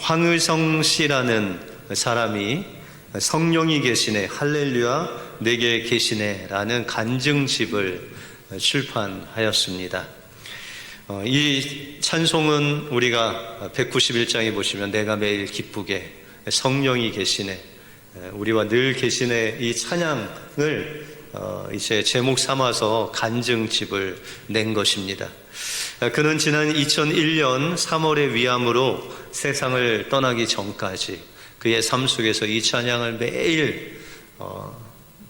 황의성 씨라는 사람이 성령이 계시네, 할렐루야 내게 계시네 라는 간증집을 출판하였습니다. 이 찬송은 우리가 191장에 보시면 내가 매일 기쁘게 성령이 계시네, 우리와 늘 계시네, 이 찬양을 이제 제목 삼아서 간증집을 낸 것입니다. 그는 지난 2001년 3월의 위암으로 세상을 떠나기 전까지 그의 삶 속에서 이 찬양을 매일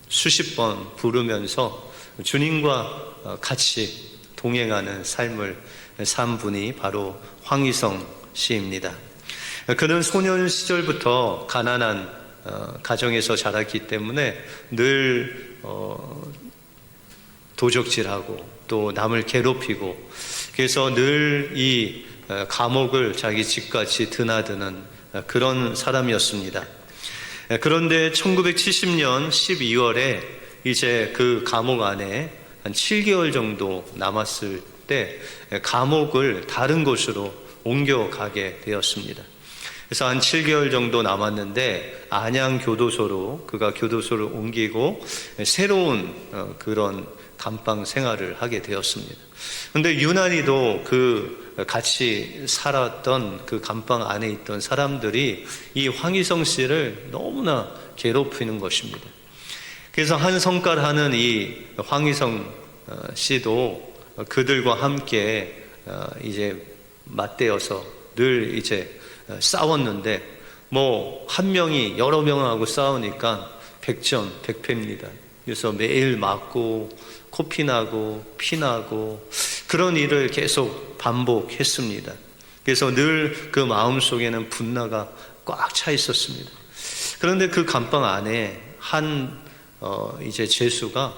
수십 번 부르면서 주님과 같이 동행하는 삶을 산 분이 바로 황의성 씨입니다. 그는 소년 시절부터 가난한 가정에서 자랐기 때문에 늘 도적질하고 또 남을 괴롭히고, 그래서 늘 이 감옥을 자기 집같이 드나드는 그런 사람이었습니다. 그런데 1970년 12월에 이제 그 감옥 안에 한 7개월 정도 남았을 때 감옥을 다른 곳으로 옮겨가게 되었습니다. 그래서 한 7개월 정도 남았는데 안양교도소로 그가 교도소를 옮기고 새로운 그런 감방 생활을 하게 되었습니다. 그런데 유난히도 그 같이 살았던 그 감방 안에 있던 사람들이 이 황의성 씨를 너무나 괴롭히는 것입니다. 그래서 한 성깔 하는 이 황의성 씨도 그들과 함께 이제 맞대어서 늘 이제 싸웠는데, 뭐 한 명이 여러 명하고 싸우니까 백전백패입니다. 그래서 매일 맞고 코피나고 피나고 그런 일을 계속 반복했습니다. 그래서 늘 그 마음속에는 분노가 꽉 차 있었습니다. 그런데 그 감방 안에 한 이제 죄수가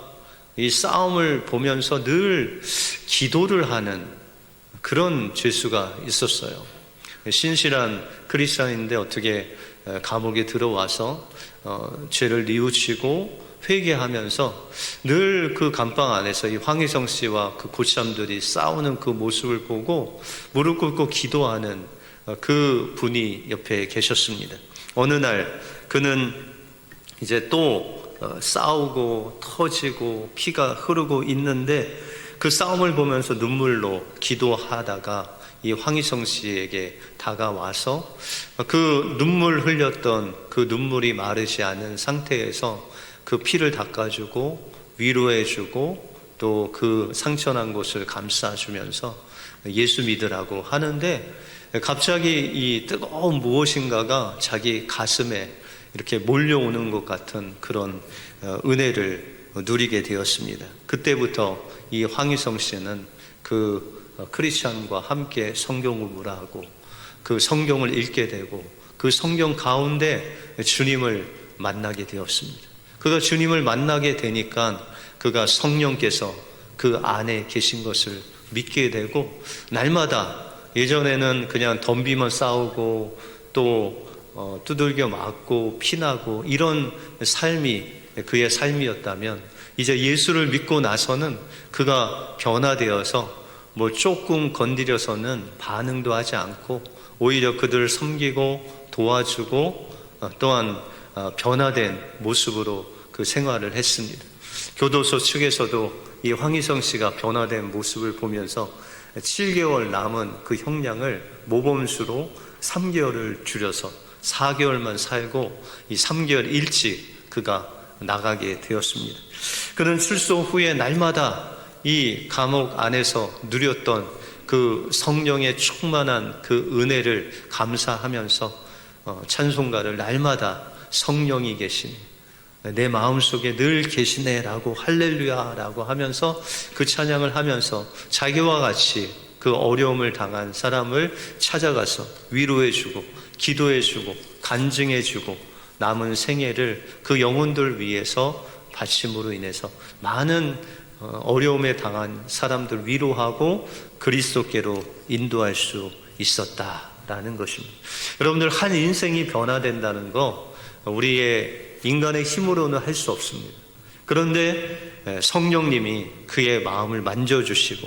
이 싸움을 보면서 늘 기도를 하는 그런 죄수가 있었어요. 신실한 크리스찬인데 어떻게 감옥에 들어와서 죄를 뉘우치고 회개하면서 늘 그 감방 안에서 이 황의성 씨와 그 고참들이 싸우는 그 모습을 보고 무릎 꿇고 기도하는 그 분이 옆에 계셨습니다. 어느 날 그는 이제 또 싸우고 터지고 피가 흐르고 있는데 그 싸움을 보면서 눈물로 기도하다가 이 황의성 씨에게 다가와서 그 눈물 흘렸던 그 눈물이 마르지 않은 상태에서 그 피를 닦아주고 위로해주고 또 그 상처난 곳을 감싸주면서 예수 믿으라고 하는데, 갑자기 이 뜨거운 무엇인가가 자기 가슴에 이렇게 몰려오는 것 같은 그런 은혜를 누리게 되었습니다. 그때부터 이 황의성 씨는 그 크리스찬과 함께 성경 공부를 하고 그 성경을 읽게 되고 그 성경 가운데 주님을 만나게 되었습니다. 그가 주님을 만나게 되니까 그가 성령께서 그 안에 계신 것을 믿게 되고, 날마다 예전에는 그냥 덤비면 싸우고 또 두들겨 맞고 피나고 이런 삶이 그의 삶이었다면, 이제 예수를 믿고 나서는 그가 변화되어서 뭐 조금 건드려서는 반응도 하지 않고 오히려 그들을 섬기고 도와주고 또한 변화된 모습으로 그 생활을 했습니다. 교도소 측에서도 이 황의성 씨가 변화된 모습을 보면서 7개월 남은 그 형량을 모범수로 3개월을 줄여서 4개월만 살고 이 3개월 일찍 그가 나가게 되었습니다. 그는 출소 후에 날마다 이 감옥 안에서 누렸던 그 성령의 충만한 그 은혜를 감사하면서 찬송가를 날마다 성령이 계시니 내 마음속에 늘 계시네 라고 할렐루야 라고 하면서 그 찬양을 하면서 자기와 같이 그 어려움을 당한 사람을 찾아가서 위로해주고 기도해주고 간증해주고 남은 생애를 그 영혼들 위해서 바침으로 인해서 많은 어려움에 당한 사람들 위로하고 그리스도께로 인도할 수 있었다라는 것입니다. 여러분들, 한 인생이 변화된다는 거 우리의 인간의 힘으로는 할 수 없습니다. 그런데 성령님이 그의 마음을 만져주시고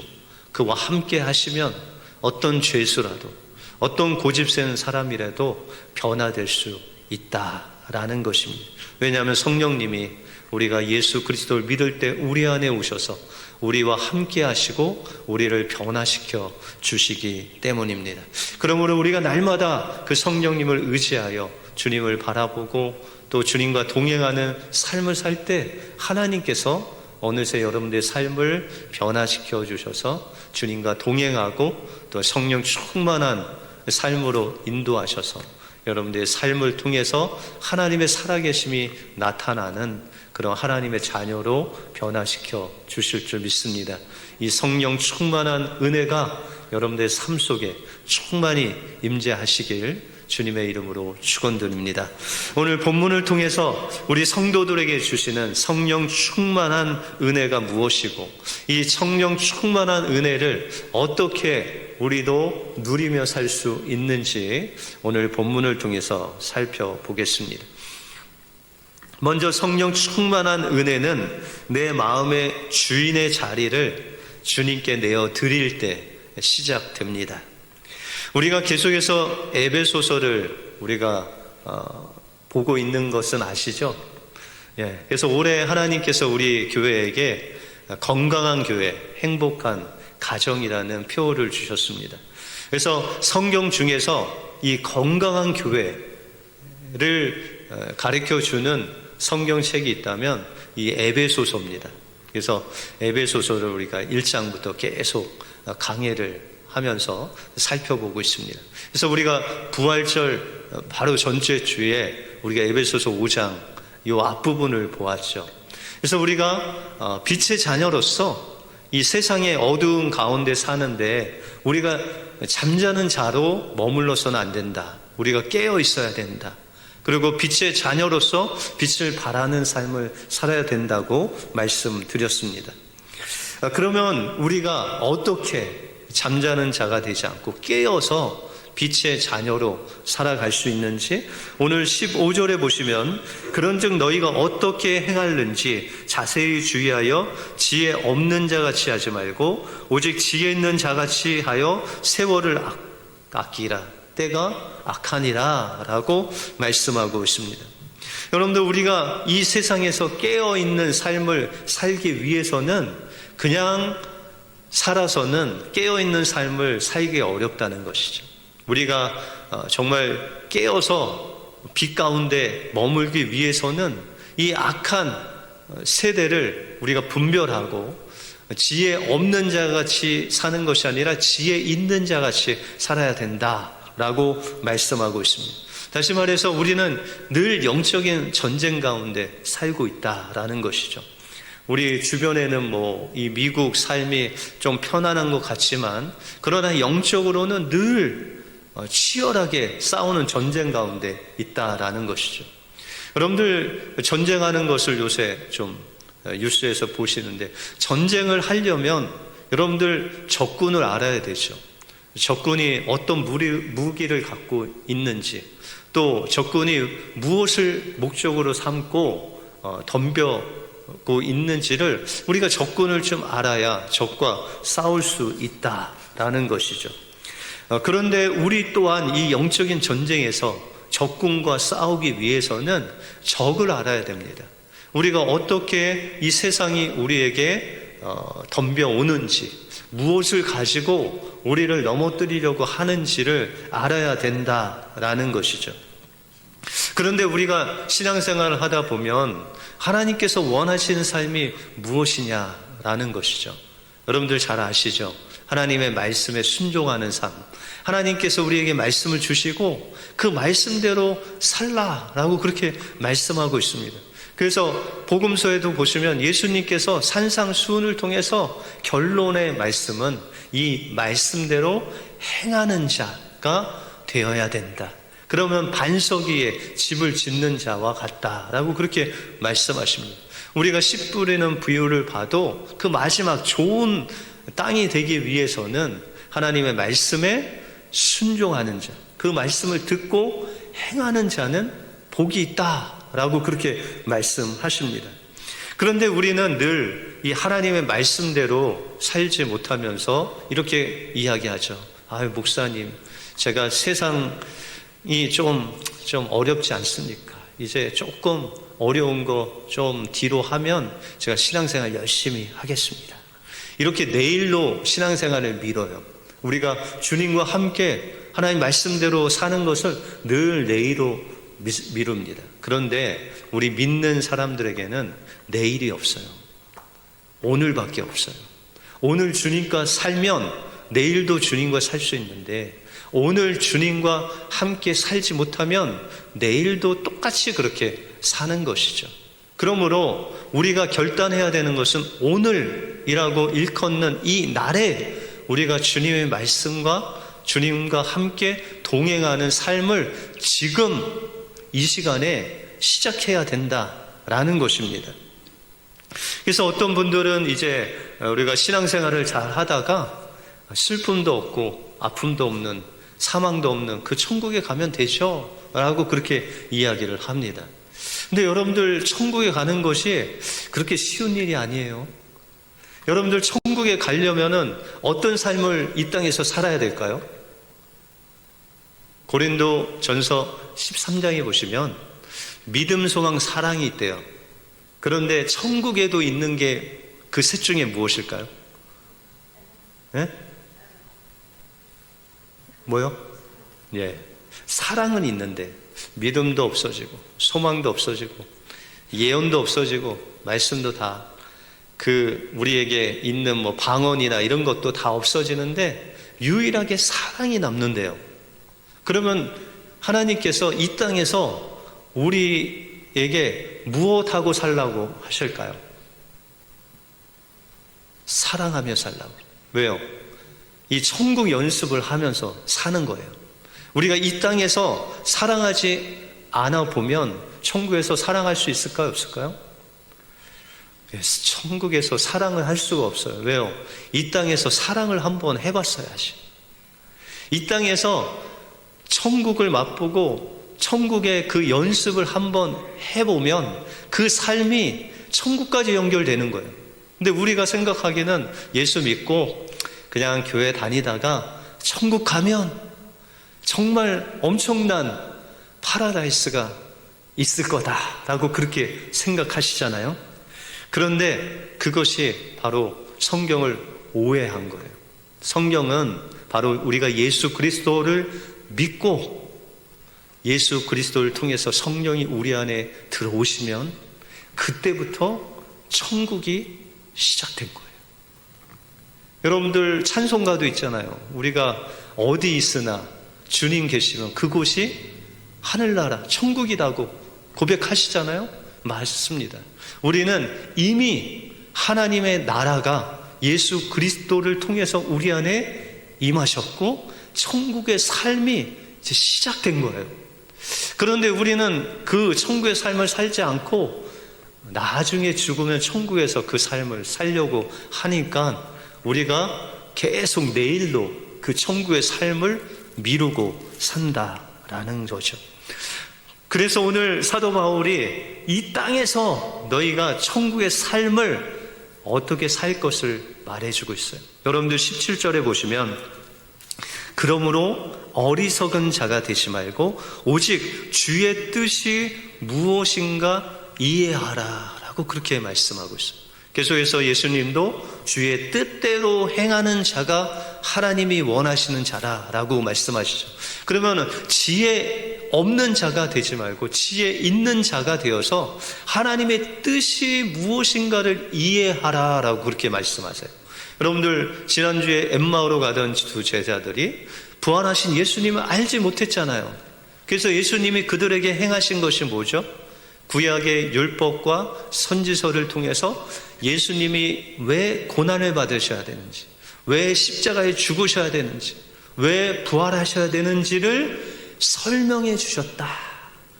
그와 함께 하시면 어떤 죄수라도 어떤 고집센 사람이라도 변화될 수 있다라는 것입니다. 왜냐하면 성령님이 우리가 예수 그리스도를 믿을 때 우리 안에 오셔서 우리와 함께 하시고 우리를 변화시켜 주시기 때문입니다. 그러므로 우리가 날마다 그 성령님을 의지하여 주님을 바라보고 또 주님과 동행하는 삶을 살 때 하나님께서 어느새 여러분들의 삶을 변화시켜 주셔서 주님과 동행하고 또 성령 충만한 삶으로 인도하셔서 여러분들의 삶을 통해서 하나님의 살아계심이 나타나는 그런 하나님의 자녀로 변화시켜 주실 줄 믿습니다. 이 성령 충만한 은혜가 여러분들의 삶 속에 충만히 임재하시길 주님의 이름으로 축원드립니다. 오늘 본문을 통해서 우리 성도들에게 주시는 성령 충만한 은혜가 무엇이고 이 성령 충만한 은혜를 어떻게 우리도 누리며 살 수 있는지 오늘 본문을 통해서 살펴보겠습니다. 먼저 성령 충만한 은혜는 내 마음의 주인의 자리를 주님께 내어 드릴 때 시작됩니다. 우리가 계속해서 에베소서를 우리가 보고 있는 것은 아시죠? 그래서 올해 하나님께서 우리 교회에게 건강한 교회, 행복한 가정이라는 표어를 주셨습니다. 그래서 성경 중에서 이 건강한 교회를 가르쳐주는 성경책이 있다면 이 에베소서입니다. 그래서 에베소서를 우리가 1장부터 계속 강해를 하면서 살펴보고 있습니다. 그래서 우리가 부활절 바로 전주의 주에 우리가 에베소서 5장 이 앞부분을 보았죠. 그래서 우리가 빛의 자녀로서 이 세상의 어두운 가운데 사는데 우리가 잠자는 자로 머물러서는 안 된다. 우리가 깨어 있어야 된다. 그리고 빛의 자녀로서 빛을 발하는 삶을 살아야 된다고 말씀드렸습니다. 그러면 우리가 어떻게 잠자는 자가 되지 않고 깨어서 빛의 자녀로 살아갈 수 있는지 오늘 15절에 보시면 그런즉 너희가 어떻게 행할는지 자세히 주의하여 지혜 없는 자같이 하지 말고 오직 지혜 있는 자같이 하여 세월을 아끼라 때가 악하니라 라고 말씀하고 있습니다. 여러분들 우리가 이 세상에서 깨어있는 삶을 살기 위해서는 그냥 살아서는 깨어있는 삶을 살기 어렵다는 것이죠. 우리가 정말 깨어서 빛 가운데 머물기 위해서는 이 악한 세대를 우리가 분별하고 지혜 없는 자같이 사는 것이 아니라 지혜 있는 자같이 살아야 된다라고 말씀하고 있습니다. 다시 말해서 우리는 늘 영적인 전쟁 가운데 살고 있다라는 것이죠. 우리 주변에는 이 미국 삶이 좀 편안한 것 같지만 그러나 영적으로는 늘 치열하게 싸우는 전쟁 가운데 있다라는 것이죠. 여러분들 전쟁하는 것을 요새 좀 뉴스에서 보시는데 전쟁을 하려면 여러분들 적군을 알아야 되죠. 적군이 어떤 무기를 갖고 있는지 또 적군이 무엇을 목적으로 삼고 덤벼고 있는지를 우리가 적군을 좀 알아야 적과 싸울 수 있다라는 것이죠. 그런데 우리 또한 이 영적인 전쟁에서 적군과 싸우기 위해서는 적을 알아야 됩니다. 우리가 어떻게 이 세상이 우리에게 덤벼오는지 무엇을 가지고 우리를 넘어뜨리려고 하는지를 알아야 된다라는 것이죠. 그런데 우리가 신앙생활을 하다 보면 하나님께서 원하시는 삶이 무엇이냐라는 것이죠. 여러분들 잘 아시죠? 하나님의 말씀에 순종하는 삶. 하나님께서 우리에게 말씀을 주시고 그 말씀대로 살라라고 그렇게 말씀하고 있습니다. 그래서 복음서에도 보시면 예수님께서 산상수훈을 통해서 결론의 말씀은 이 말씀대로 행하는 자가 되어야 된다. 그러면 반석 위에 집을 짓는 자와 같다라고 그렇게 말씀하십니다. 우리가 씨 뿌리는 비유를 봐도 그 마지막 좋은 땅이 되기 위해서는 하나님의 말씀에 순종하는 자, 그 말씀을 듣고 행하는 자는 복이 있다라고 그렇게 말씀하십니다. 그런데 우리는 늘 이 하나님의 말씀대로 살지 못하면서 이렇게 이야기하죠. 아유 목사님, 제가 세상이 좀 어렵지 않습니까? 이제 조금 어려운 거 좀 뒤로 하면 제가 신앙생활 열심히 하겠습니다. 이렇게 내일로 신앙생활을 미뤄요. 우리가 주님과 함께 하나님 말씀대로 사는 것을 늘 내일로 미룹니다. 그런데 우리 믿는 사람들에게는 내일이 없어요. 오늘밖에 없어요. 오늘 주님과 살면 내일도 주님과 살 수 있는데, 오늘 주님과 함께 살지 못하면 내일도 똑같이 그렇게 사는 것이죠. 그러므로 우리가 결단해야 되는 것은 오늘이라고 일컫는 이 날에 우리가 주님의 말씀과 주님과 함께 동행하는 삶을 지금 이 시간에 시작해야 된다라는 것입니다. 그래서 어떤 분들은 이제 우리가 신앙생활을 잘 하다가 슬픔도 없고 아픔도 없는, 사망도 없는 그 천국에 가면 되죠 라고 그렇게 이야기를 합니다. 근데 여러분들, 천국에 가는 것이 그렇게 쉬운 일이 아니에요. 여러분들, 천국에 가려면은 어떤 삶을 이 땅에서 살아야 될까요? 고린도 전서 13장에 보시면 믿음, 소망, 사랑이 있대요. 그런데 천국에도 있는 게 그 셋 중에 무엇일까요? 예? 뭐요? 예. 사랑은 있는데 믿음도 없어지고 소망도 없어지고 예언도 없어지고 말씀도 다 우리에게 있는 뭐 방언이나 이런 것도 다 없어지는데 유일하게 사랑이 남는데요. 그러면 하나님께서 이 땅에서 우리에게 무엇하고 살라고 하실까요? 사랑하며 살라고. 왜요? 이 천국 연습을 하면서 사는 거예요. 우리가 이 땅에서 사랑하지 않아 보면 천국에서 사랑할 수 있을까요? 없을까요? 천국에서 사랑을 할 수가 없어요. 왜요? 이 땅에서 사랑을 한번 해봤어야지. 이 땅에서 천국을 맛보고 천국의 그 연습을 한번 해보면 그 삶이 천국까지 연결되는 거예요. 근데 우리가 생각하기에는 예수 믿고 그냥 교회 다니다가 천국 가면 정말 엄청난 파라다이스가 있을 거다라고 그렇게 생각하시잖아요. 그런데 그것이 바로 성경을 오해한 거예요. 성경은 바로 우리가 예수 그리스도를 믿고 예수 그리스도를 통해서 성령이 우리 안에 들어오시면 그때부터 천국이 시작된 거예요. 여러분들, 찬송가도 있잖아요. 우리가 어디 있으나 주님 계시면 그곳이 하늘나라 천국이라고 고백하시잖아요. 맞습니다. 우리는 이미 하나님의 나라가 예수 그리스도를 통해서 우리 안에 임하셨고 천국의 삶이 이제 시작된 거예요. 그런데 우리는 그 천국의 삶을 살지 않고 나중에 죽으면 천국에서 그 삶을 살려고 하니까 우리가 계속 내일로 그 천국의 삶을 미루고 산다라는 거죠. 그래서 오늘 사도 바울이 이 땅에서 너희가 천국의 삶을 어떻게 살 것을 말해주고 있어요. 여러분들 17절에 보시면 그러므로 어리석은 자가 되지 말고 오직 주의 뜻이 무엇인가 이해하라 라고 그렇게 말씀하고 있어요. 계속해서 예수님도 주의 뜻대로 행하는 자가 하나님이 원하시는 자라라고 말씀하시죠. 그러면 지혜 없는 자가 되지 말고 지혜 있는 자가 되어서 하나님의 뜻이 무엇인가를 이해하라라고 그렇게 말씀하세요. 여러분들, 지난주에 엠마오로 가던 두 제자들이 부활하신 예수님을 알지 못했잖아요. 그래서 예수님이 그들에게 행하신 것이 뭐죠? 구약의 율법과 선지서를 통해서 예수님이 왜 고난을 받으셔야 되는지, 왜 십자가에 죽으셔야 되는지, 왜 부활하셔야 되는지를 설명해 주셨다.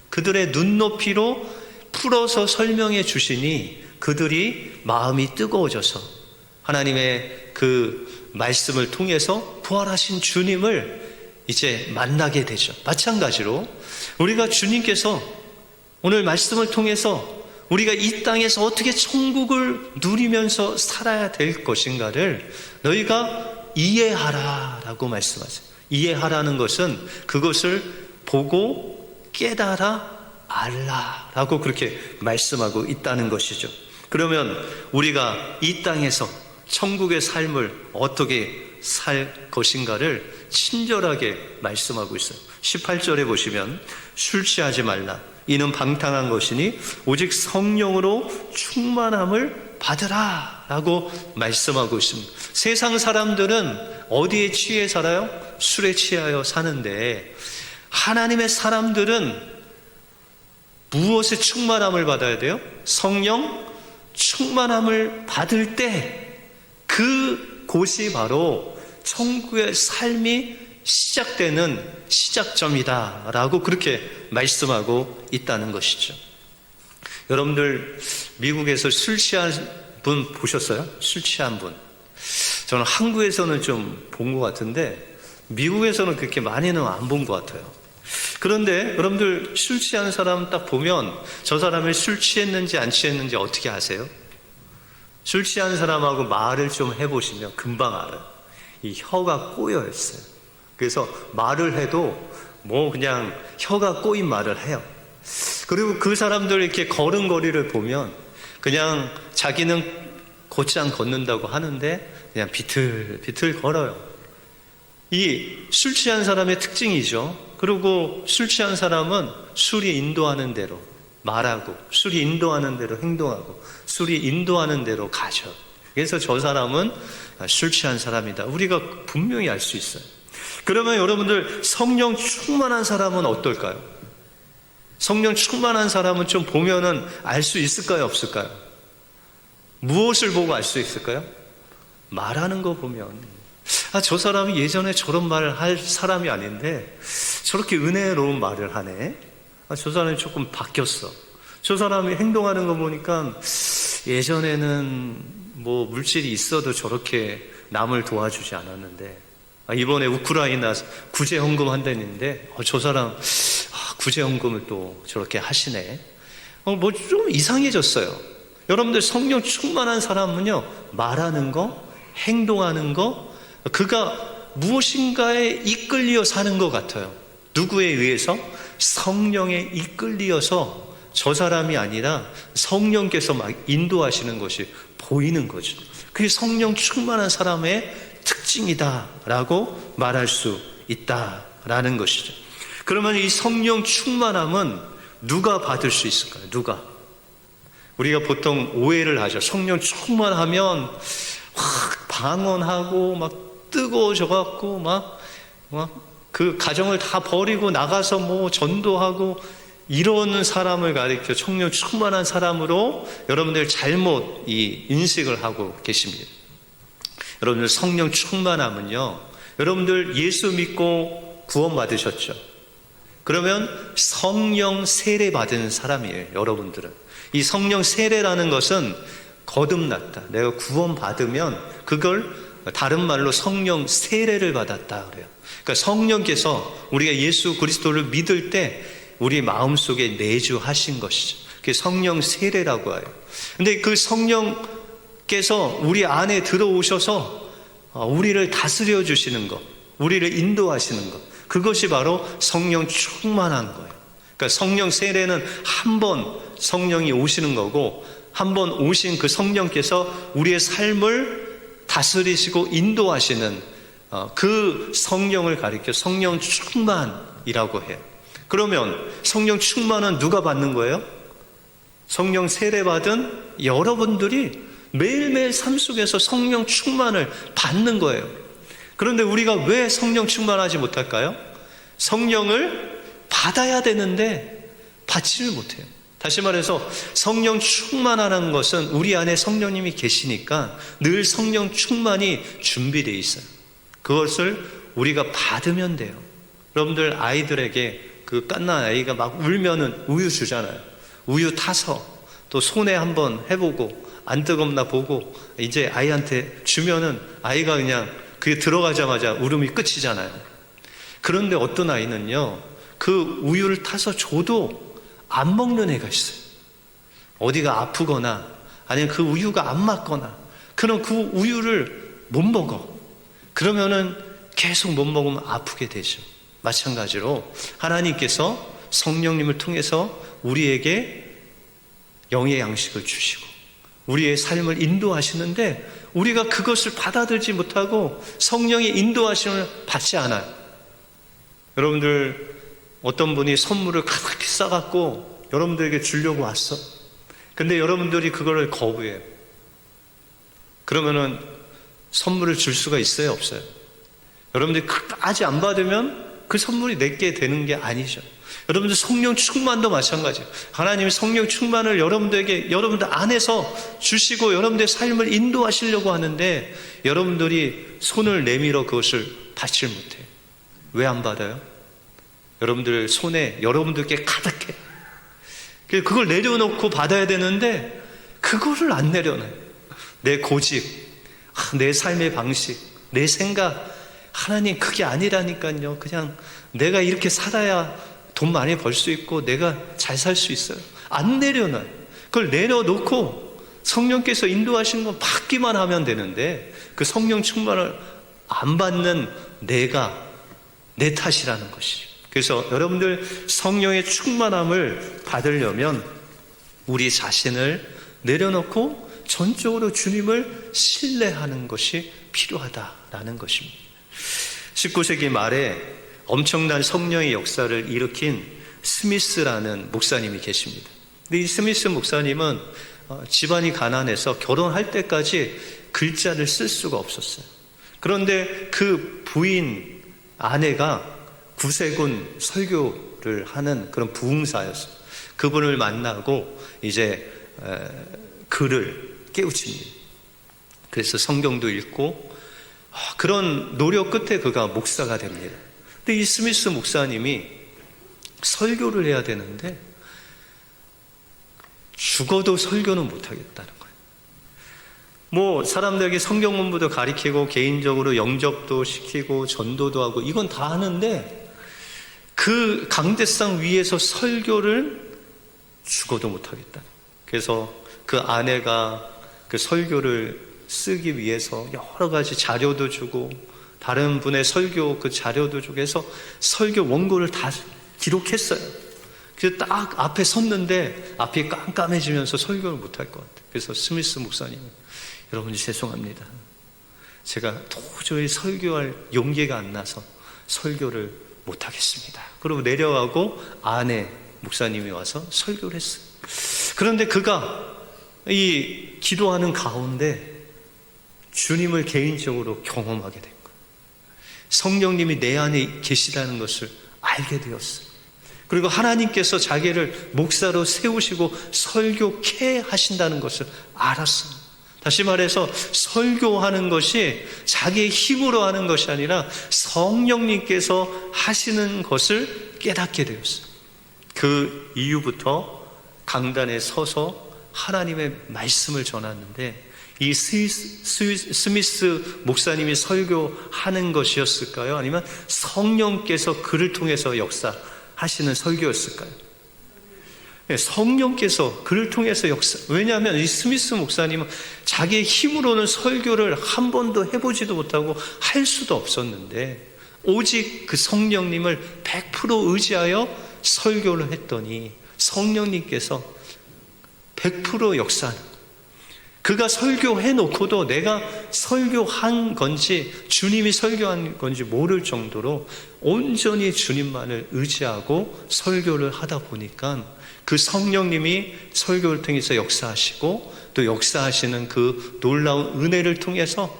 그들의 눈높이로 풀어서 설명해 주시니 그들이 마음이 뜨거워져서 하나님의 그 말씀을 통해서 부활하신 주님을 이제 만나게 되죠. 마찬가지로 우리가 주님께서 오늘 말씀을 통해서 우리가 이 땅에서 어떻게 천국을 누리면서 살아야 될 것인가를 너희가 이해하라 라고 말씀하세요. 이해하라는 것은 그것을 보고 깨달아 알라라고 그렇게 말씀하고 있다는 것이죠. 그러면 우리가 이 땅에서 천국의 삶을 어떻게 살 것인가를 친절하게 말씀하고 있어요. 18절에 보시면 술 취하지 말라. 이는 방탕한 것이니 오직 성령으로 충만함을 받으라 라고 말씀하고 있습니다. 세상 사람들은 어디에 취해 살아요? 술에 취하여 사는데 하나님의 사람들은 무엇에 충만함을 받아야 돼요? 성령 충만함을 받을 때 그곳이 바로 천국의 삶이 시작되는 시작점이다 라고 그렇게 말씀하고 있다는 것이죠. 여러분들 미국에서 술 취한 분 보셨어요? 술 취한 분. 저는 한국에서는 좀 본 것 같은데 미국에서는 그렇게 많이는 안 본 것 같아요. 그런데 여러분들 술 취한 사람 딱 보면 저 사람이 술 취했는지 안 취했는지 어떻게 아세요? 술 취한 사람하고 말을 좀 해보시면 금방 알아요. 이 혀가 꼬여 있어요. 그래서 말을 해도 뭐 그냥 혀가 꼬인 말을 해요. 그리고 그 사람들 이렇게 걸음걸이를 보면 그냥 자기는 곧장 걷는다고 하는데 그냥 비틀비틀 걸어요. 이 술 취한 사람의 특징이죠. 그리고 술 취한 사람은 술이 인도하는 대로 말하고 술이 인도하는 대로 행동하고 술이 인도하는 대로 가죠. 그래서 저 사람은 술 취한 사람이다. 우리가 분명히 알 수 있어요. 그러면 여러분들 성령 충만한 사람은 어떨까요? 성령 충만한 사람은 좀 보면은 알 수 있을까요? 없을까요? 무엇을 보고 알 수 있을까요? 말하는 거 보면 저 사람이 예전에 저런 말을 할 사람이 아닌데 저렇게 은혜로운 말을 하네. 저 사람이 조금 바뀌었어. 저 사람이 행동하는 거 보니까 예전에는 뭐 물질이 있어도 저렇게 남을 도와주지 않았는데 이번에 우크라이나 구제헌금 한다는데 저 사람 구제헌금을 또 저렇게 하시네. 뭐 좀 이상해졌어요. 여러분들 성령 충만한 사람은요, 말하는 거, 행동하는 거, 그가 무엇인가에 이끌려 사는 것 같아요. 누구에 의해서? 성령에 이끌려서 저 사람이 아니라 성령께서 막 인도하시는 것이 보이는 거죠. 그게 성령 충만한 사람의 특징이다라고 말할 수 있다라는 것이죠. 그러면 이 성령 충만함은 누가 받을 수 있을까요? 누가? 우리가 보통 오해를 하죠. 성령 충만하면 확 방언하고 막 뜨거워져 갖고 막 그 가정을 다 버리고 나가서 뭐 전도하고 이러는 사람을 가리켜 성령 충만한 사람으로 여러분들 잘못 이 인식을 하고 계십니다. 여러분들 성령 충만함은요, 여러분들 예수 믿고 구원 받으셨죠? 그러면 성령 세례 받은 사람이에요. 여러분들은 이 성령 세례라는 것은 거듭났다. 내가 구원 받으면 그걸 다른 말로 성령 세례를 받았다 그래요. 그러니까 성령께서 우리가 예수 그리스도를 믿을 때 우리 마음속에 내주하신 것이죠. 그게 성령 세례라고 해요. 근데 그 성령께서 우리 안에 들어오셔서 우리를 다스려 주시는 것, 우리를 인도하시는 것, 그것이 바로 성령 충만한 거예요. 그러니까 성령 세례는 한 번 성령이 오시는 거고, 한 번 오신 그 성령께서 우리의 삶을 다스리시고 인도하시는 그 성령을 가리켜 성령 충만이라고 해요. 그러면 성령 충만은 누가 받는 거예요? 성령 세례 받은 여러분들이 매일매일 삶 속에서 성령 충만을 받는 거예요. 그런데 우리가 왜 성령 충만하지 못할까요? 성령을 받아야 되는데 받지를 못해요. 다시 말해서 성령 충만하는 것은 우리 안에 성령님이 계시니까 늘 성령 충만이 준비되어 있어요. 그것을 우리가 받으면 돼요. 여러분들 아이들에게 그 갓난 아이가 막 울면은 우유 주잖아요. 우유 타서 또 손에 한번 해보고 안 뜨겁나 보고 이제 아이한테 주면은 아이가 그냥 그게 들어가자마자 울음이 끝이잖아요. 그런데 어떤 아이는요, 그 우유를 타서 줘도 안 먹는 애가 있어요. 어디가 아프거나 아니면 그 우유가 안 맞거나 그럼 그 우유를 못 먹어. 그러면은 계속 못 먹으면 아프게 되죠. 마찬가지로 하나님께서 성령님을 통해서 우리에게 영의 양식을 주시고 우리의 삶을 인도하시는데 우리가 그것을 받아들이지 못하고 성령의 인도하심을 받지 않아요. 여러분들 어떤 분이 선물을 가득히 싸갖고 여러분들에게 주려고 왔어. 근데 여러분들이 그거를 거부해요. 그러면은 선물을 줄 수가 있어요, 없어요? 여러분들이 끝까지 안 받으면 그 선물이 내게 되는 게 아니죠. 여러분들 성령 충만도 마찬가지예요. 하나님이 성령 충만을 여러분들에게 여러분들 안에서 주시고 여러분들의 삶을 인도하시려고 하는데 여러분들이 손을 내밀어 그것을 받지 못해요. 왜 안 받아요? 여러분들 손에 여러분들께 가득해. 그걸 내려놓고 받아야 되는데 그거를 안 내려놔요. 내 고집, 내 삶의 방식, 내 생각, 하나님 그게 아니라니까요. 그냥 내가 이렇게 살아야 돈 많이 벌 수 있고 내가 잘 살 수 있어요. 안 내려놔요. 그걸 내려놓고 성령께서 인도하시는 건 받기만 하면 되는데 그 성령 충만을 안 받는 내가 내 탓이라는 것이죠. 그래서 여러분들 성령의 충만함을 받으려면 우리 자신을 내려놓고 전적으로 주님을 신뢰하는 것이 필요하다라는 것입니다. 19세기 말에 엄청난 성령의 역사를 일으킨 스미스라는 목사님이 계십니다. 근데 이 스미스 목사님은 집안이 가난해서 결혼할 때까지 글자를 쓸 수가 없었어요. 그런데 그 부인 아내가 구세군 설교를 하는 그런 부흥사였어요. 그분을 만나고 이제 글을 깨우칩니다. 그래서 성경도 읽고 그런 노력 끝에 그가 목사가 됩니다. 근데 이 스미스 목사님이 설교를 해야 되는데 죽어도 설교는 못하겠다는 거예요. 뭐 사람들에게 성경 공부도 가르치고 개인적으로 영접도 시키고 전도도 하고 이건 다 하는데 그 강대상 위에서 설교를 죽어도 못하겠다. 그래서 그 아내가 그 설교를 쓰기 위해서 여러 가지 자료도 주고 다른 분의 설교 그 자료도 주고 해서 설교 원고를 다 기록했어요. 그래서 딱 앞에 섰는데 앞이 깜깜해지면서 설교를 못할 것 같아요. 그래서 스미스 목사님, 여러분이 죄송합니다. 제가 도저히 설교할 용기가 안 나서 설교를 못하겠습니다. 그리고 내려가고 아내 목사님이 와서 설교를 했어요. 그런데 그가 이 기도하는 가운데 주님을 개인적으로 경험하게 된 거예요. 성령님이 내 안에 계시다는 것을 알게 되었어요. 그리고 하나님께서 자기를 목사로 세우시고 설교케 하신다는 것을 알았어요. 다시 말해서 설교하는 것이 자기의 힘으로 하는 것이 아니라 성령님께서 하시는 것을 깨닫게 되었어요. 그 이후부터 강단에 서서 하나님의 말씀을 전하는데 이 스미스 목사님이 설교하는 것이었을까요? 아니면 성령께서 그를 통해서 역사하시는 설교였을까요? 성령께서 그를 통해서 왜냐하면 이 스미스 목사님은 자기의 힘으로는 설교를 한 번도 해보지도 못하고 할 수도 없었는데 오직 그 성령님을 100% 의지하여 설교를 했더니 성령님께서 100% 역사하는, 그가 설교해 놓고도 내가 설교한 건지 주님이 설교한 건지 모를 정도로 온전히 주님만을 의지하고 설교를 하다 보니까 그 성령님이 설교를 통해서 역사하시고 또 역사하시는 그 놀라운 은혜를 통해서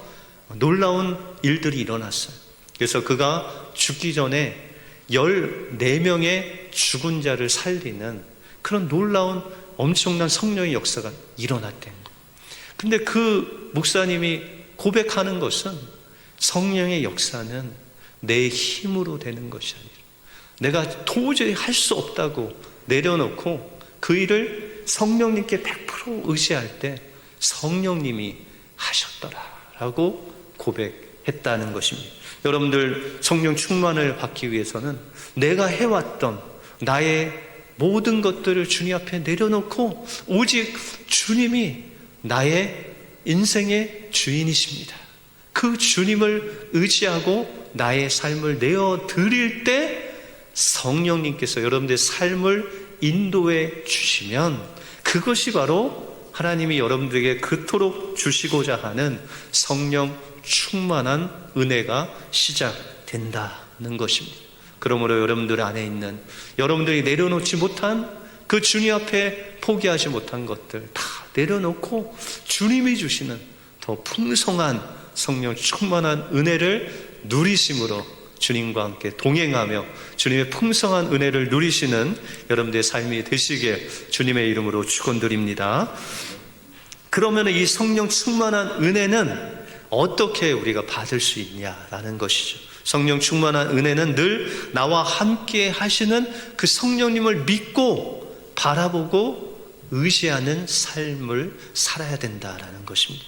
놀라운 일들이 일어났어요. 그래서 그가 죽기 전에 14명의 죽은 자를 살리는 그런 놀라운 엄청난 성령의 역사가 일어났대요. 근데 그 목사님이 고백하는 것은 성령의 역사는 내 힘으로 되는 것이 아니라 내가 도저히 할 수 없다고 내려놓고 그 일을 성령님께 100% 의지할 때 성령님이 하셨더라라고 고백했다는 것입니다. 여러분들 성령 충만을 받기 위해서는 내가 해왔던 나의 모든 것들을 주님 앞에 내려놓고 오직 주님이 나의 인생의 주인이십니다. 그 주님을 의지하고 나의 삶을 내어 드릴 때 성령님께서 여러분들의 삶을 인도해 주시면 그것이 바로 하나님이 여러분들에게 그토록 주시고자 하는 성령 충만한 은혜가 시작된다는 것입니다. 그러므로 여러분들 안에 있는 여러분들이 내려놓지 못한 그 주님 앞에 포기하지 못한 것들 다 내려놓고 주님이 주시는 더 풍성한 성령 충만한 은혜를 누리심으로 주님과 함께 동행하며 주님의 풍성한 은혜를 누리시는 여러분들의 삶이 되시길 주님의 이름으로 축원드립니다. 그러면 이 성령 충만한 은혜는 어떻게 우리가 받을 수 있냐라는 것이죠. 성령 충만한 은혜는 늘 나와 함께 하시는 그 성령님을 믿고 바라보고 의지하는 삶을 살아야 된다라는 것입니다.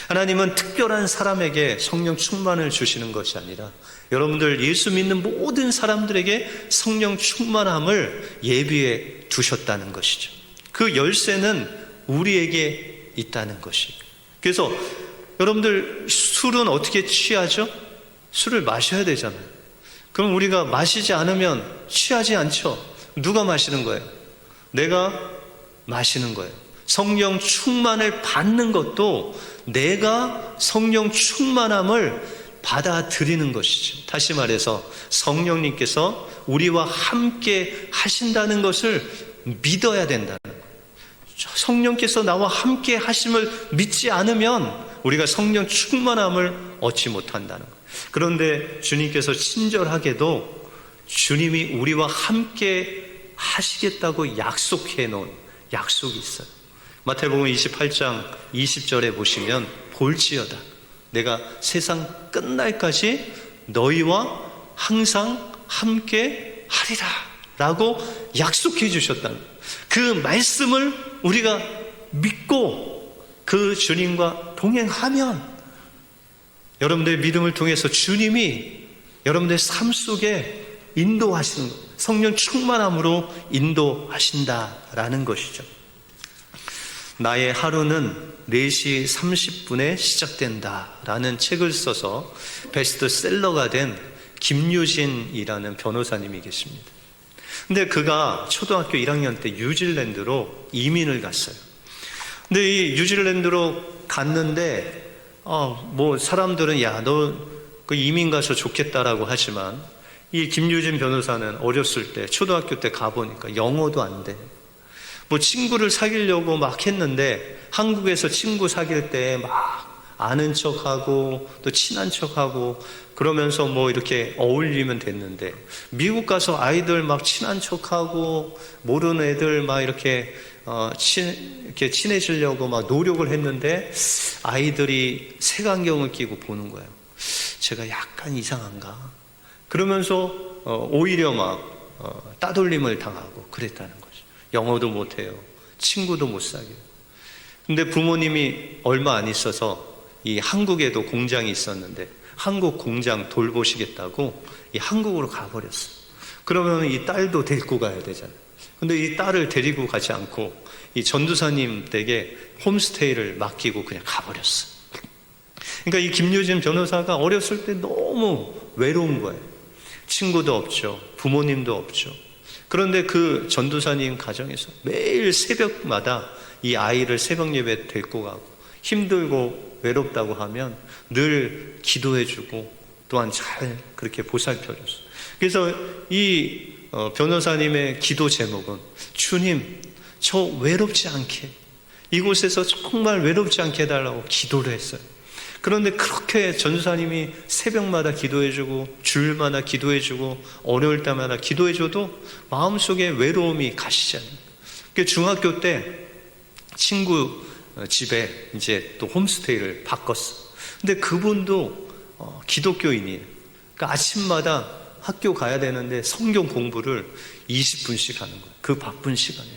하나님은 특별한 사람에게 성령 충만을 주시는 것이 아니라 여러분들 예수 믿는 모든 사람들에게 성령 충만함을 예비해 두셨다는 것이죠. 그 열쇠는 우리에게 있다는 것이. 그래서 여러분들 술은 어떻게 취하죠? 술을 마셔야 되잖아요. 그럼 우리가 마시지 않으면 취하지 않죠. 누가 마시는 거예요? 내가 마시는 거예요. 성령 충만을 받는 것도 내가 성령 충만함을 받아들이는 것이죠. 다시 말해서 성령님께서 우리와 함께 하신다는 것을 믿어야 된다는 거예요. 성령께서 나와 함께 하심을 믿지 않으면 우리가 성령 충만함을 얻지 못한다는 거예요. 그런데 주님께서 친절하게도 주님이 우리와 함께 하시겠다고 약속해 놓은 약속이 있어요. 마태복음 28장 20절에 보시면 볼지어다 내가 세상 끝날까지 너희와 항상 함께 하리라 라고 약속해 주셨다는 거예요. 그 말씀을 우리가 믿고 그 주님과 동행하면 여러분들의 믿음을 통해서 주님이 여러분들의 삶 속에 인도하시는 것, 성령 충만함으로 인도하신다라는 것이죠. 나의 하루는 4시 30분에 시작된다라는 책을 써서 베스트셀러가 된 김유진이라는 변호사님이 계십니다. 근데 그가 초등학교 1학년 때 뉴질랜드로 이민을 갔어요. 근데 이 뉴질랜드로 갔는데 뭐 사람들은 야, 너 그 이민 가서 좋겠다라고 하지만 이 김유진 변호사는 어렸을 때 초등학교 때 가보니까 영어도 안 돼. 뭐 친구를 사귀려고 막 했는데 한국에서 친구 사귈 때 막 아는 척하고 또 친한 척하고 그러면서 뭐 이렇게 어울리면 됐는데 미국 가서 아이들 막 친한 척하고 모르는 애들 막 이렇게 이렇게 친해지려고 막 노력을 했는데 아이들이 색안경을 끼고 보는 거예요. 제가 약간 이상한가? 그러면서 오히려 막 따돌림을 당하고 그랬다는 거죠. 영어도 못해요. 친구도 못 사귀어요. 근데 부모님이 얼마 안 있어서 이 한국에도 공장이 있었는데 한국 공장 돌보시겠다고 이 한국으로 가버렸어요. 그러면 이 딸도 데리고 가야 되잖아요. 근데 이 딸을 데리고 가지 않고 이 전도사님 댁에 홈스테이를 맡기고 그냥 가버렸어요. 그러니까 이 김유진 변호사가 어렸을 때 너무 외로운 거예요. 친구도 없죠. 부모님도 없죠. 그런데 그 전도사님 가정에서 매일 새벽마다 이 아이를 새벽 예배 데리고 가고 힘들고 외롭다고 하면 늘 기도해주고 또한 잘 그렇게 보살펴줬어요. 그래서 이 변호사님의 기도 제목은 주님, 저 외롭지 않게 이곳에서 정말 외롭지 않게 해달라고 기도를 했어요. 그런데 그렇게 전도사님이 새벽마다 기도해주고 주일마다 기도해주고 어려울 때마다 기도해줘도 마음속에 외로움이 가시지 않아요. 중학교 때 친구 집에 이제 또 홈스테이를 바꿨어. 근데 그분도 기독교인이에요. 그러니까 아침마다 학교 가야 되는데 성경 공부를 20분씩 하는 거예요. 그 바쁜 시간에.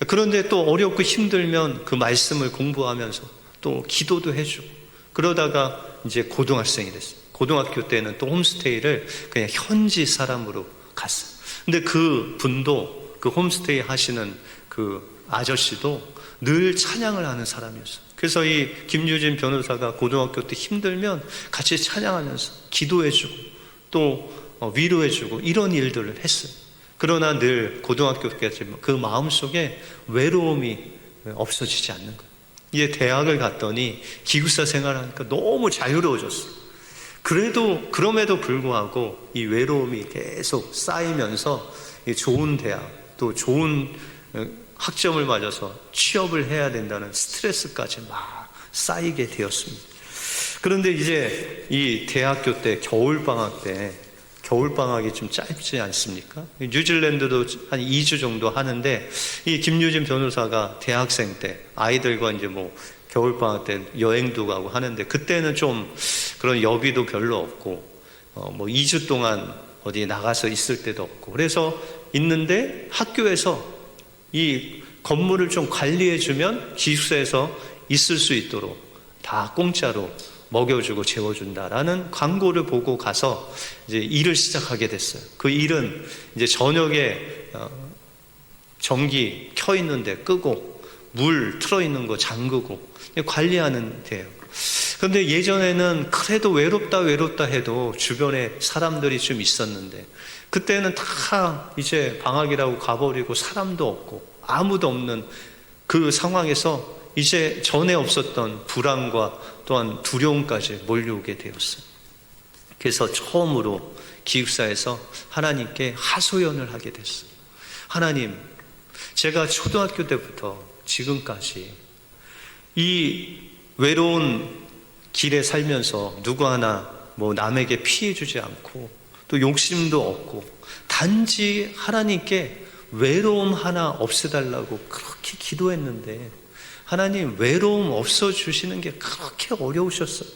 그런데 또 어렵고 힘들면 그 말씀을 공부하면서 또 기도도 해주고 그러다가 이제 고등학생이 됐어요. 고등학교 때는 또 홈스테이를 그냥 현지 사람으로 갔어요. 근데 그 분도 그 홈스테이 하시는 그 아저씨도 늘 찬양을 하는 사람이었어요. 그래서 이 김유진 변호사가 고등학교 때 힘들면 같이 찬양하면서 기도해주고 또 위로해주고 이런 일들을 했어요. 그러나 늘 고등학교 때까지 그 마음속에 외로움이 없어지지 않는 거예요. 이제 대학을 갔더니 기숙사 생활하니까 너무 자유로워졌어요. 그럼에도 불구하고 이 외로움이 계속 쌓이면서 좋은 대학 또 좋은 학점을 맞아서 취업을 해야 된다는 스트레스까지 막 쌓이게 되었습니다. 그런데 이제 이 대학교 때 겨울방학이 좀 짧지 않습니까? 뉴질랜드도 한 2주 정도 하는데 이 김유진 변호사가 대학생 때 아이들과 이제 뭐 겨울방학 때 여행도 가고 하는데 그때는 좀 그런 여비도 별로 없고 뭐 2주 동안 어디 나가서 있을 때도 없고 그래서 있는데 학교에서 이 건물을 좀 관리해주면 기숙사에서 있을 수 있도록 다 공짜로 먹여주고 재워준다라는 광고를 보고 가서 이제 일을 시작하게 됐어요. 그 일은 이제 저녁에 전기 켜 있는데 끄고 물 틀어 있는 거 잠그고 관리하는 데예요. 그런데 예전에는 그래도 외롭다 해도 주변에 사람들이 좀 있었는데 그때는 다 이제 방학이라고 가버리고 사람도 없고 아무도 없는 그 상황에서 이제 전에 없었던 불안과 또한 두려움까지 몰려오게 되었어요. 그래서 처음으로 기숙사에서 하나님께 하소연을 하게 됐어요. 하나님, 제가 초등학교 때부터 지금까지 이 외로운 길에 살면서 누구 하나 뭐 남에게 피해 주지 않고 또 욕심도 없고 단지 하나님께 외로움 하나 없애달라고 그렇게 기도했는데 하나님 외로움 없어주시는 게 그렇게 어려우셨어요.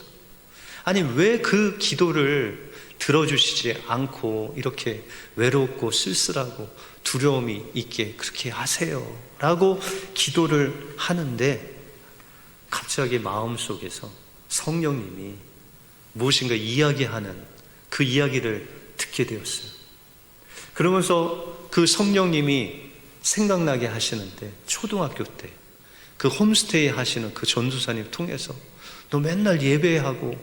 아니 왜 그 기도를 들어주시지 않고 이렇게 외롭고 쓸쓸하고 두려움이 있게 그렇게 하세요 라고 기도를 하는데 갑자기 마음속에서 성령님이 무엇인가 이야기하는 그 이야기를 듣게 되었어요. 그러면서 그 성령님이 생각나게 하시는데 초등학교 때 그 홈스테이 하시는 그 전도사님 통해서 너 맨날 예배하고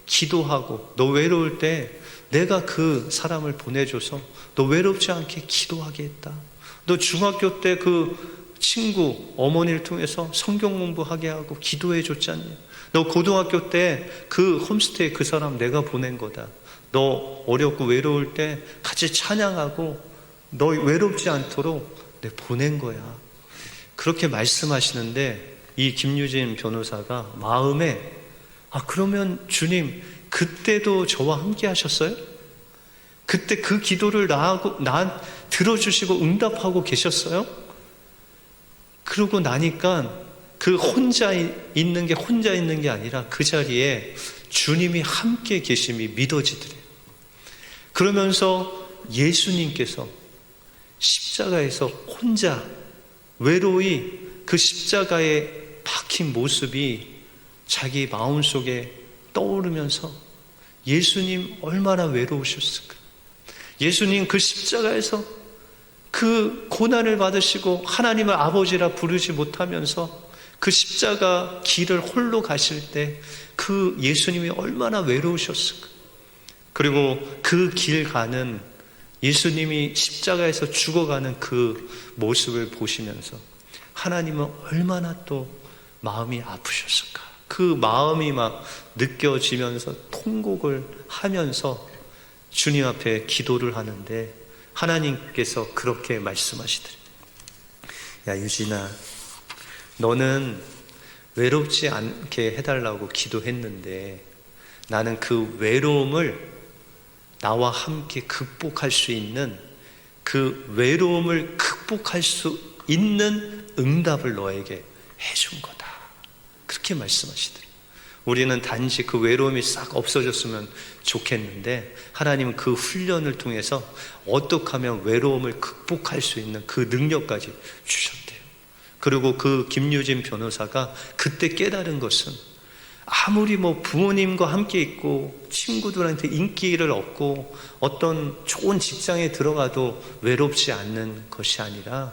기도하고 너 외로울 때 내가 그 사람을 보내줘서 너 외롭지 않게 기도하게 했다. 너 중학교 때 그 친구 어머니를 통해서 성경 공부하게 하고 기도해 줬잖니. 너 고등학교 때 그 홈스테이 그 사람 내가 보낸 거다. 너 어렵고 외로울 때 같이 찬양하고 너 외롭지 않도록 내가 보낸 거야. 그렇게 말씀하시는데 이 김유진 변호사가 마음에 그러면 주님 그때도 저와 함께 하셨어요? 그때 그 기도를 나 들어주시고 응답하고 계셨어요? 그러고 나니까 그 혼자 있는 게 아니라 그 자리에 주님이 함께 계심이 믿어지더래요. 그러면서 예수님께서 십자가에서 혼자 외로이 그 십자가에 박힌 모습이 자기 마음속에 떠오르면서 예수님 얼마나 외로우셨을까? 예수님 그 십자가에서 그 고난을 받으시고 하나님을 아버지라 부르지 못하면서 그 십자가 길을 홀로 가실 때 그 예수님이 얼마나 외로우셨을까? 그리고 그 길 가는 예수님이 십자가에서 죽어가는 그 모습을 보시면서 하나님은 얼마나 또 마음이 아프셨을까? 그 마음이 막 느껴지면서 통곡을 하면서 주님 앞에 기도를 하는데 하나님께서 그렇게 말씀하시더래요. 야 유진아, 너는 외롭지 않게 해달라고 기도했는데 나는 그 외로움을 나와 함께 극복할 수 있는 그 외로움을 극복할 수 있는 응답을 너에게 해준 거다. 그렇게 말씀하시더래요. 우리는 단지 그 외로움이 싹 없어졌으면 좋겠는데 하나님은 그 훈련을 통해서 어떻게 하면 외로움을 극복할 수 있는 그 능력까지 주셨대요. 그리고 그 김유진 변호사가 그때 깨달은 것은 아무리 뭐 부모님과 함께 있고 친구들한테 인기를 얻고 어떤 좋은 직장에 들어가도 외롭지 않는 것이 아니라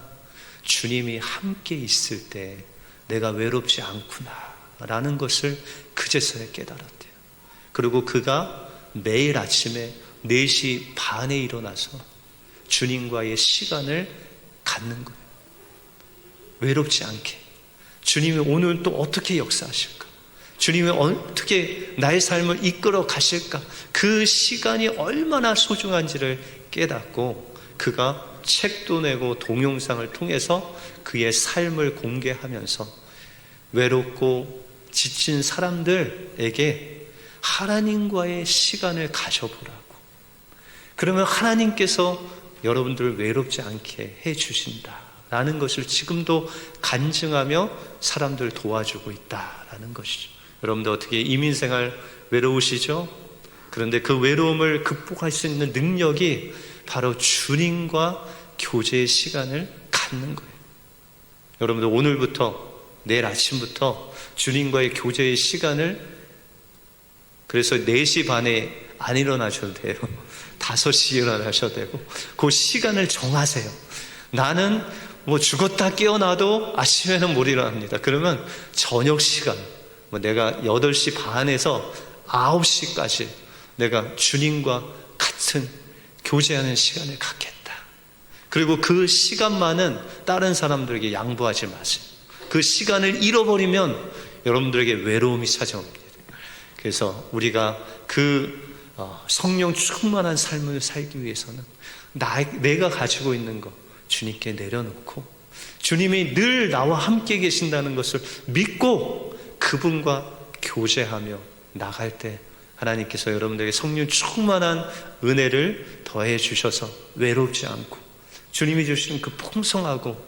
주님이 함께 있을 때 내가 외롭지 않구나 라는 것을 그제서야 깨달았대요. 그리고 그가 매일 아침에 4시 반에 일어나서 주님과의 시간을 갖는 거예요. 외롭지 않게. 주님이 오늘 또 어떻게 역사하실까? 주님이 어떻게 나의 삶을 이끌어 가실까? 그 시간이 얼마나 소중한지를 깨닫고 그가 책도 내고 동영상을 통해서 그의 삶을 공개하면서 외롭고 지친 사람들에게 하나님과의 시간을 가져보라고. 그러면 하나님께서 여러분들을 외롭지 않게 해주신다라는 것을 지금도 간증하며 사람들 도와주고 있다라는 것이죠. 여러분들 어떻게 이민생활 외로우시죠? 그런데 그 외로움을 극복할 수 있는 능력이 바로 주님과 교제의 시간을 갖는 거예요. 여러분들 오늘부터 내일 아침부터 주님과의 교제의 시간을, 그래서 4시 반에 안 일어나셔도 돼요. 5시에 일어나셔도 되고 그 시간을 정하세요. 나는 뭐 죽었다 깨어나도 아침에는 못 일어납니다. 그러면 저녁 시간, 내가 8시 반에서 9시까지 내가 주님과 같은 교제하는 시간을 갖겠다. 그리고 그 시간만은 다른 사람들에게 양보하지 마세요. 그 시간을 잃어버리면 여러분들에게 외로움이 찾아옵니다. 그래서 우리가 그 성령 충만한 삶을 살기 위해서는 내가 가지고 있는 것 주님께 내려놓고 주님이 늘 나와 함께 계신다는 것을 믿고 그분과 교제하며 나갈 때 하나님께서 여러분들에게 성령 충만한 은혜를 더해 주셔서 외롭지 않고 주님이 주신 그 풍성하고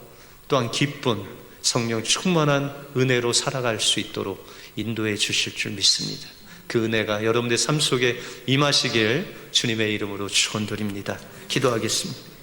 또한 기쁜 성령 충만한 은혜로 살아갈 수 있도록 인도해 주실 줄 믿습니다. 그 은혜가 여러분들 삶 속에 임하시길 주님의 이름으로 축원드립니다. 기도하겠습니다.